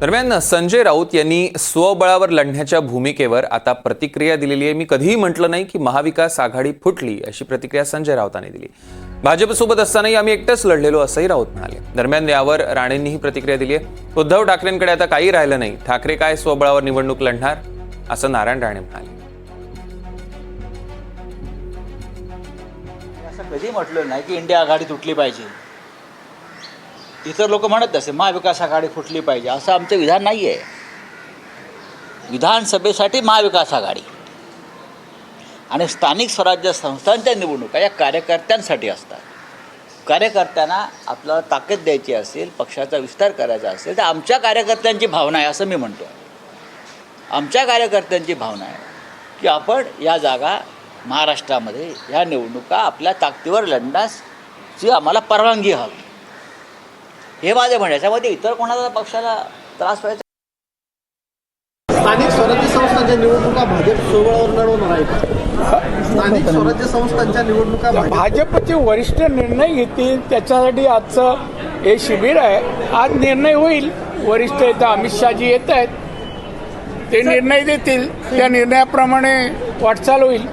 दरम्यान संजय राऊत यांनी स्वबळावर लढण्याच्या भूमिकेवर आता प्रतिक्रिया दिलेली आहे। मी कधीही म्हटलं नाही की महाविकास आघाडी फुटली, अशी प्रतिक्रिया संजय राऊतांनी दिली। भाजपसोबत असतानाही आम्ही एकटंच लढलेलो, असंही राऊत म्हणाले। दरम्यान यावर राणेंनीही प्रतिक्रिया दिली आहे। उद्धव ठाकरेंकडे आता काही राहिलं नाही, ठाकरे काय स्वबळावर निवडणूक लढणार, असं नारायण राणे म्हणाले। असं कधी म्हटलं नाही की इंडिया आघाडी तुटली पाहिजे। इतर लोक म्हणत असे महाविकास आघाडी फुटली पाहिजे, असं आमचं विधान नाही आहे। विधानसभेसाठी महाविकास आघाडी आणि स्थानिक स्वराज्य संस्थांच्या निवडणुका या कार्यकर्त्यांसाठी असतात। कार्यकर्त्यांना आपल्याला ताकद द्यायची असेल, पक्षाचा विस्तार करायचा असेल तर आमच्या कार्यकर्त्यांची भावना आहे असं मी म्हणतो। आमच्या कार्यकर्त्यांची भावना आहे की आपण या जागा महाराष्ट्रामध्ये ह्या निवडणुका आपल्या ताकदीवर लढण्याची आम्हाला परवानगी हवी, हे माझे म्हणणे। याच्यामध्ये इतर कोणाला पक्षाला त्रास व्हायचा? स्थानिक स्वराज्य संस्थांच्या निवडणुका भाजप स्वबळावर लढवणार आहे का? स्थानिक स्वराज्य संस्थांच्या निवडणुका भाजपचे वरिष्ठ निर्णय घेतील, त्याच्यासाठी आजचं हे शिबिर आहे। आज निर्णय होईल, वरिष्ठ येतं, अमित शहाजी येत आहेत, ते निर्णय देतील, त्या निर्णयाप्रमाणे वाटचाल होईल।